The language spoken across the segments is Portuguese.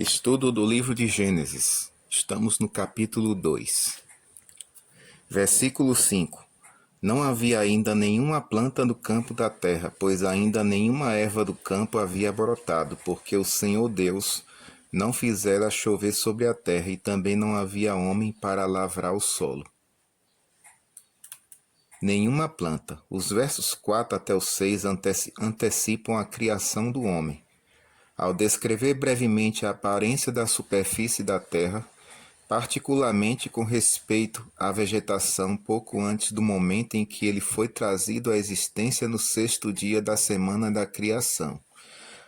Estudo do livro de Gênesis. Estamos no capítulo 2. Versículo 5. Não havia ainda nenhuma planta no campo da terra, pois ainda nenhuma erva do campo havia brotado, porque o Senhor Deus não fizera chover sobre a terra, e também não havia homem para lavrar o solo. Nenhuma planta. Os versos 4 até o 6 antecipam a criação do homem. Ao descrever brevemente a aparência da superfície da terra, particularmente com respeito à vegetação pouco antes do momento em que ele foi trazido à existência no sexto dia da semana da criação.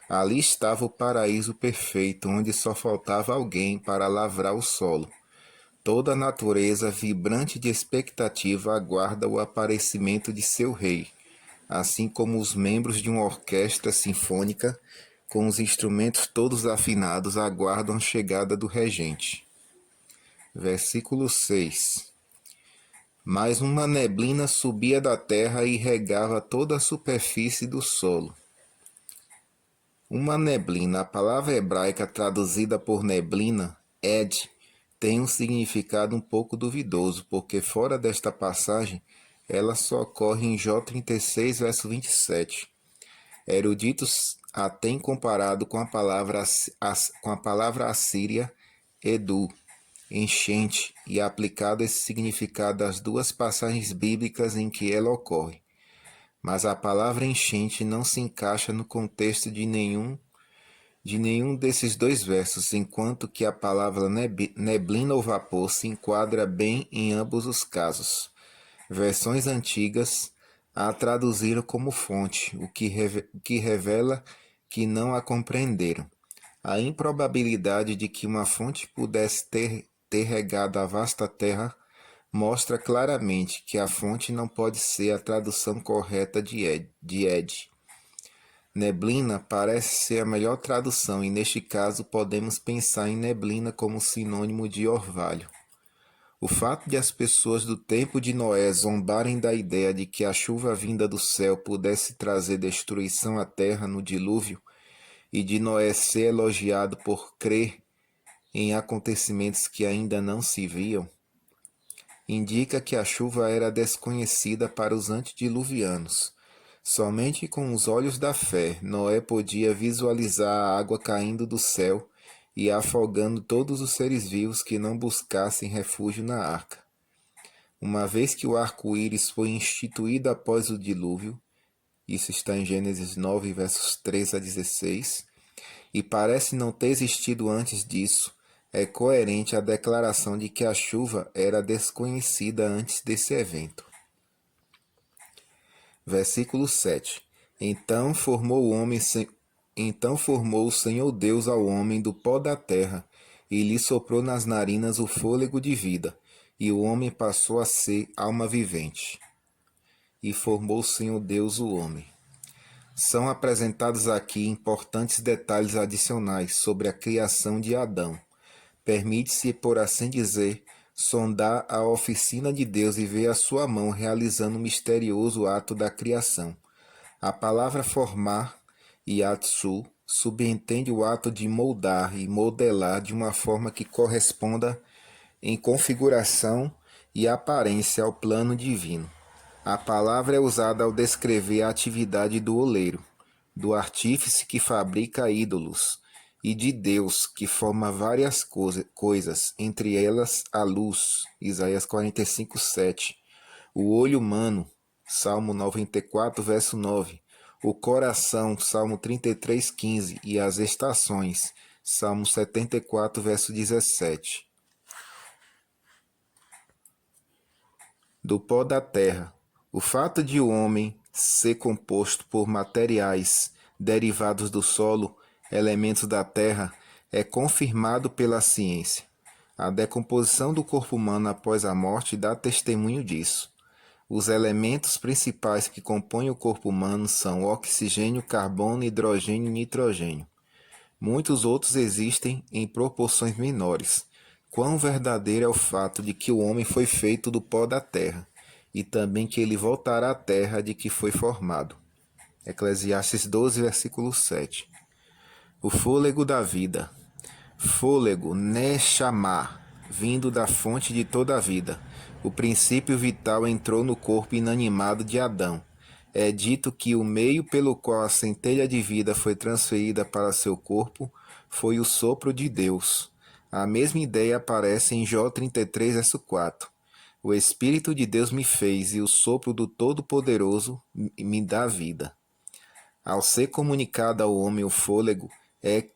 Ali estava o paraíso perfeito, onde só faltava alguém para lavrar o solo. Toda a natureza, vibrante de expectativa, aguarda o aparecimento de seu rei, assim como os membros de uma orquestra sinfônica, com os instrumentos todos afinados, aguardam a chegada do regente. Versículo 6. Mas uma neblina subia da terra e regava toda a superfície do solo. Uma neblina, a palavra hebraica traduzida por neblina, ed, tem um significado um pouco duvidoso, porque fora desta passagem, ela só ocorre em Jó 36, verso 27. Eruditos a têm comparado com a palavra assíria, edu, enchente, e aplicado esse significado às duas passagens bíblicas em que ela ocorre. Mas a palavra enchente não se encaixa no contexto de nenhum desses dois versos, enquanto que a palavra neblina ou vapor se enquadra bem em ambos os casos. Versões antigas a traduziram como fonte, o que revela que não a compreenderam. A improbabilidade de que uma fonte pudesse ter regado a vasta terra mostra claramente que a fonte não pode ser a tradução correta de Ed. Neblina parece ser a melhor tradução, e neste caso podemos pensar em neblina como sinônimo de orvalho. O fato de as pessoas do tempo de Noé zombarem da ideia de que a chuva vinda do céu pudesse trazer destruição à terra no dilúvio, e de Noé ser elogiado por crer em acontecimentos que ainda não se viam, indica que a chuva era desconhecida para os antediluvianos. Somente com os olhos da fé, Noé podia visualizar a água caindo do céu e afogando todos os seres vivos que não buscassem refúgio na arca. Uma vez que o arco-íris foi instituído após o dilúvio, isso está em Gênesis 9, versos 3 a 16, e parece não ter existido antes disso, é coerente a declaração de que a chuva era desconhecida antes desse evento. Versículo 7. Então formou o Senhor Deus ao homem do pó da terra, e lhe soprou nas narinas o fôlego de vida, e o homem passou a ser alma vivente. E formou o Senhor Deus o homem. São apresentados aqui importantes detalhes adicionais sobre a criação de Adão. Permite-se, por assim dizer, sondar a oficina de Deus e ver a sua mão realizando o misterioso ato da criação. A palavra formar, yatsu, subentende o ato de moldar e modelar de uma forma que corresponda em configuração e aparência ao plano divino. A palavra é usada ao descrever a atividade do oleiro, do artífice que fabrica ídolos, e de Deus, que forma várias coisas, entre elas a luz, Isaías 45, 7, o olho humano, Salmo 94, verso 9, o coração, Salmo 33, 15, e as estações, Salmo 74, verso 17. Do pó da terra. O fato de o homem ser composto por materiais derivados do solo, elementos da terra, é confirmado pela ciência. A decomposição do corpo humano após a morte dá testemunho disso. Os elementos principais que compõem o corpo humano são oxigênio, carbono, hidrogênio e nitrogênio. Muitos outros existem em proporções menores. Quão verdadeiro é o fato de que o homem foi feito do pó da terra, e também que ele voltará à terra de que foi formado. Eclesiastes 12, versículo 7. O fôlego da vida. Fôlego, Neshama, vindo da fonte de toda a vida. O princípio vital entrou no corpo inanimado de Adão. É dito que o meio pelo qual a centelha de vida foi transferida para seu corpo foi o sopro de Deus. A mesma ideia aparece em Jó 33, verso 4. O Espírito de Deus me fez e o sopro do Todo-Poderoso me dá vida. Ao ser comunicado ao homem o fôlego é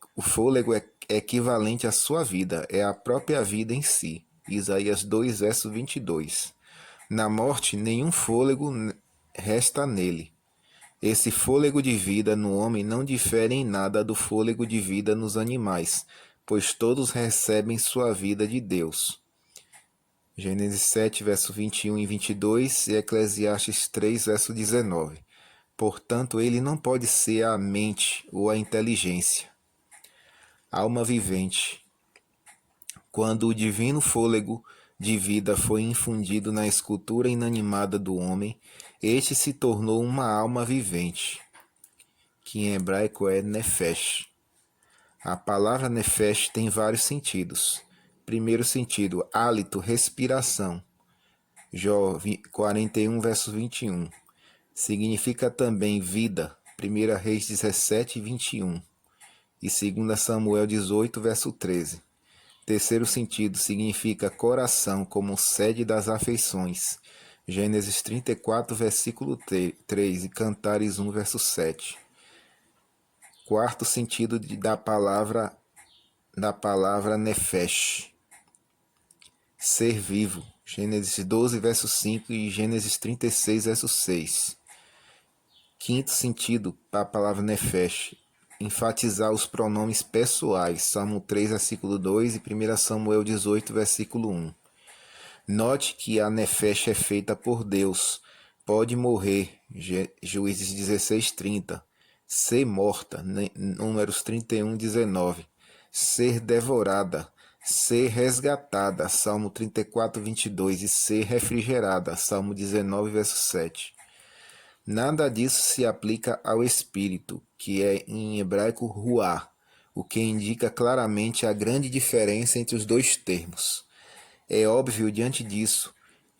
equivalente à sua vida, é a própria vida em si. Isaías 2, verso 22. Na morte, nenhum fôlego resta nele. Esse fôlego de vida no homem não difere em nada do fôlego de vida nos animais, pois todos recebem sua vida de Deus. Gênesis 7, verso 21 e 22 e Eclesiastes 3, verso 19. Portanto, ele não pode ser a mente ou a inteligência. Alma vivente. Quando o divino fôlego de vida foi infundido na escultura inanimada do homem, este se tornou uma alma vivente, que em hebraico é nefesh. A palavra nefesh tem vários sentidos. Primeiro sentido, hálito, respiração. Jó 41, verso 21. Significa também vida, 1 Reis 17, 21 e 2 Samuel 18, verso 13. Terceiro sentido, significa coração como sede das afeições, Gênesis 34, versículo 3 e Cantares 1, verso 7. Quarto sentido da palavra nefesh, ser vivo, Gênesis 12, verso 5 e Gênesis 36, verso 6. Quinto sentido para a palavra nefesh, enfatizar os pronomes pessoais, Salmo 3, versículo 2 e 1 Samuel 18, versículo 1. Note que a nefesh é feita por Deus, pode morrer, Juízes 16, 30. Ser morta, Números 31, 19. Ser devorada, ser resgatada, Salmo 34, 22 e ser refrigerada, Salmo 19, verso 7. Nada disso se aplica ao espírito, que é em hebraico ruá, o que indica claramente a grande diferença entre os dois termos. É óbvio diante disso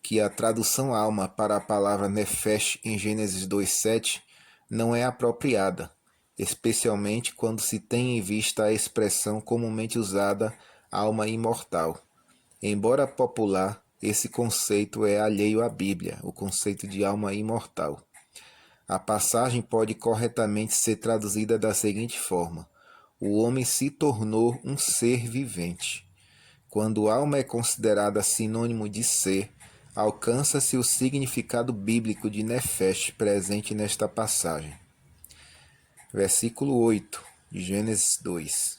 que a tradução alma para a palavra nefesh em Gênesis 2:7 não é apropriada, especialmente quando se tem em vista a expressão comumente usada alma imortal. Embora popular, esse conceito é alheio à Bíblia, o conceito de alma imortal. A passagem pode corretamente ser traduzida da seguinte forma: o homem se tornou um ser vivente. Quando alma é considerada sinônimo de ser, alcança-se o significado bíblico de nefesh presente nesta passagem. Versículo 8 de Gênesis 2.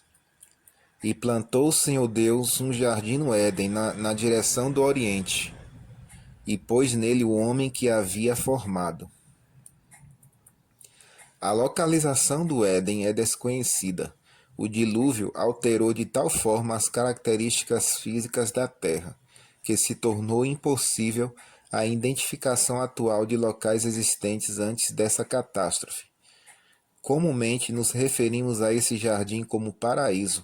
E plantou o Senhor Deus um jardim no Éden, na direção do Oriente, e pôs nele o homem que havia formado. A localização do Éden é desconhecida. O dilúvio alterou de tal forma as características físicas da Terra, que se tornou impossível a identificação atual de locais existentes antes dessa catástrofe. Comumente nos referimos a esse jardim como paraíso,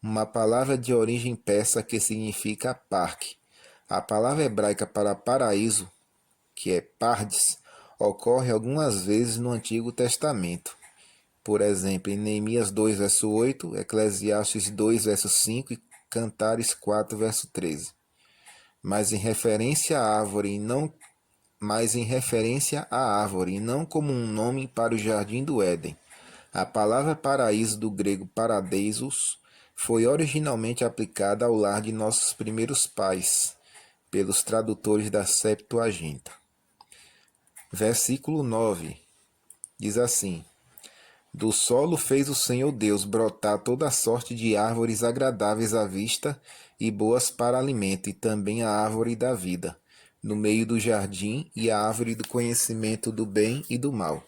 uma palavra de origem persa que significa parque. A palavra hebraica para paraíso, que é pardes, ocorre algumas vezes no Antigo Testamento. Por exemplo, em Neemias 2, verso 8, Eclesiastes 2, verso 5 e Cantares 4, verso 13. Mas em referência à árvore e não como um nome para o jardim do Éden. A palavra paraíso do grego paradeisos foi originalmente aplicada ao lar de nossos primeiros pais, pelos tradutores da Septuaginta. Versículo 9 diz assim: do solo fez o Senhor Deus brotar toda sorte de árvores agradáveis à vista e boas para alimento, e também a árvore da vida, no meio do jardim, e a árvore do conhecimento do bem e do mal.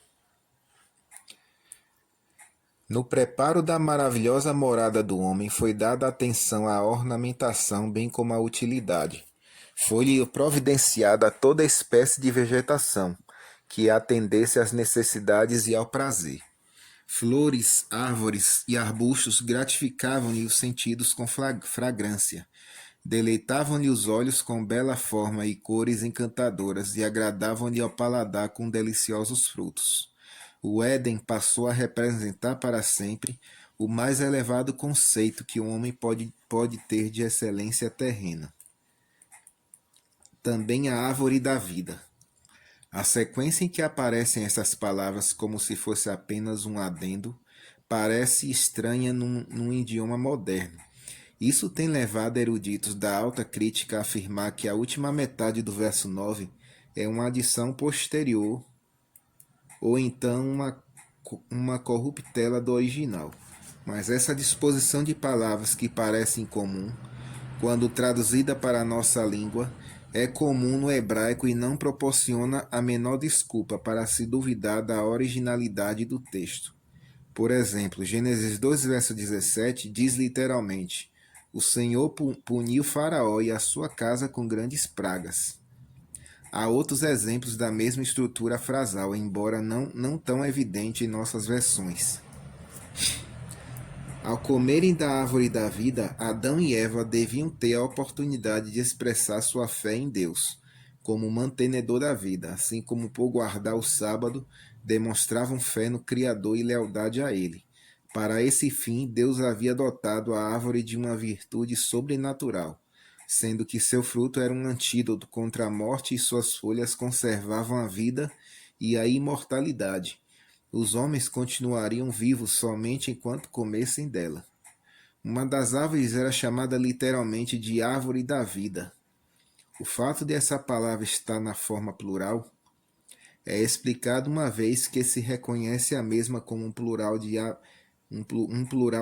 No preparo da maravilhosa morada do homem foi dada atenção à ornamentação bem como à utilidade. Foi-lhe providenciada toda espécie de vegetação, que atendesse às necessidades e ao prazer. Flores, árvores e arbustos gratificavam-lhe os sentidos com fragrância. Deleitavam-lhe os olhos com bela forma e cores encantadoras e agradavam-lhe ao paladar com deliciosos frutos. O Éden passou a representar para sempre o mais elevado conceito que o homem pode ter de excelência terrena. Também a árvore da vida. A sequência em que aparecem essas palavras como se fosse apenas um adendo parece estranha num idioma moderno. Isso tem levado eruditos da alta crítica a afirmar que a última metade do verso 9 é uma adição posterior ou então uma corruptela do original. Mas essa disposição de palavras que parece incomum, quando traduzida para a nossa língua, é comum no hebraico e não proporciona a menor desculpa para se duvidar da originalidade do texto. Por exemplo, Gênesis 2, verso 17 diz literalmente: o Senhor puniu Faraó e a sua casa com grandes pragas. Há outros exemplos da mesma estrutura frasal, embora não tão evidente em nossas versões. Ao comerem da árvore da vida, Adão e Eva deviam ter a oportunidade de expressar sua fé em Deus, como mantenedor da vida, assim como por guardar o sábado, demonstravam fé no Criador e lealdade a Ele. Para esse fim, Deus havia dotado a árvore de uma virtude sobrenatural, sendo que seu fruto era um antídoto contra a morte e suas folhas conservavam a vida e a imortalidade. Os homens continuariam vivos somente enquanto comessem dela. Uma das árvores era chamada literalmente de árvore da vida. O fato de essa palavra estar na forma plural é explicado uma vez que se reconhece a mesma como um plural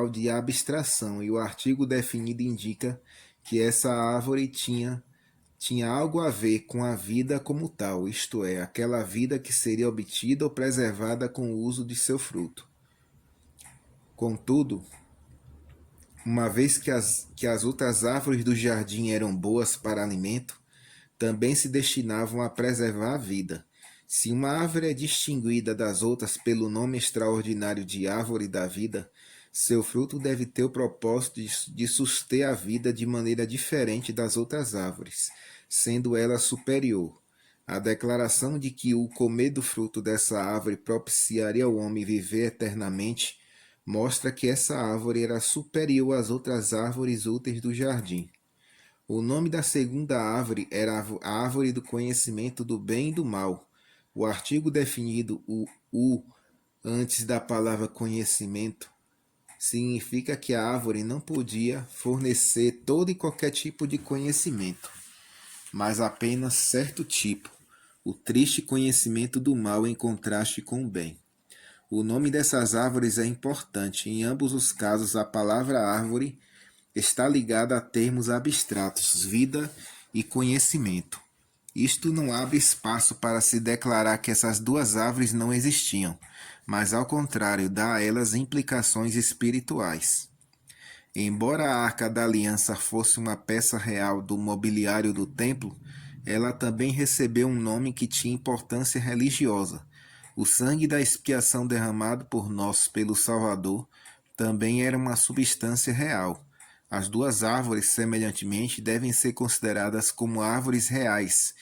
de abstração, e o artigo definido indica que essa árvore tinha algo a ver com a vida como tal, isto é, aquela vida que seria obtida ou preservada com o uso de seu fruto. Contudo, uma vez que as outras árvores do jardim eram boas para alimento, também se destinavam a preservar a vida. Se uma árvore é distinguida das outras pelo nome extraordinário de árvore da vida, seu fruto deve ter o propósito de suster a vida de maneira diferente das outras árvores, sendo ela superior. A declaração de que o comer do fruto dessa árvore propiciaria ao homem viver eternamente mostra que essa árvore era superior às outras árvores úteis do jardim. O nome da segunda árvore era a árvore do conhecimento do bem e do mal. O artigo definido o antes da palavra conhecimento significa que a árvore não podia fornecer todo e qualquer tipo de conhecimento, mas apenas certo tipo, o triste conhecimento do mal em contraste com o bem. O nome dessas árvores é importante. Em ambos os casos, a palavra árvore está ligada a termos abstratos, vida e conhecimento. Isto não abre espaço para se declarar que essas duas árvores não existiam, mas ao contrário, dá a elas implicações espirituais. Embora a Arca da Aliança fosse uma peça real do mobiliário do templo, ela também recebeu um nome que tinha importância religiosa. O sangue da expiação derramado por nós pelo Salvador também era uma substância real. As duas árvores, semelhantemente, devem ser consideradas como árvores reais,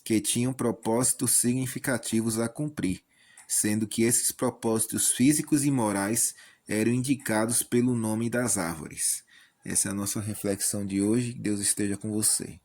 que tinham propósitos significativos a cumprir, sendo que esses propósitos físicos e morais eram indicados pelo nome das árvores. Essa é a nossa reflexão de hoje. Deus esteja com você.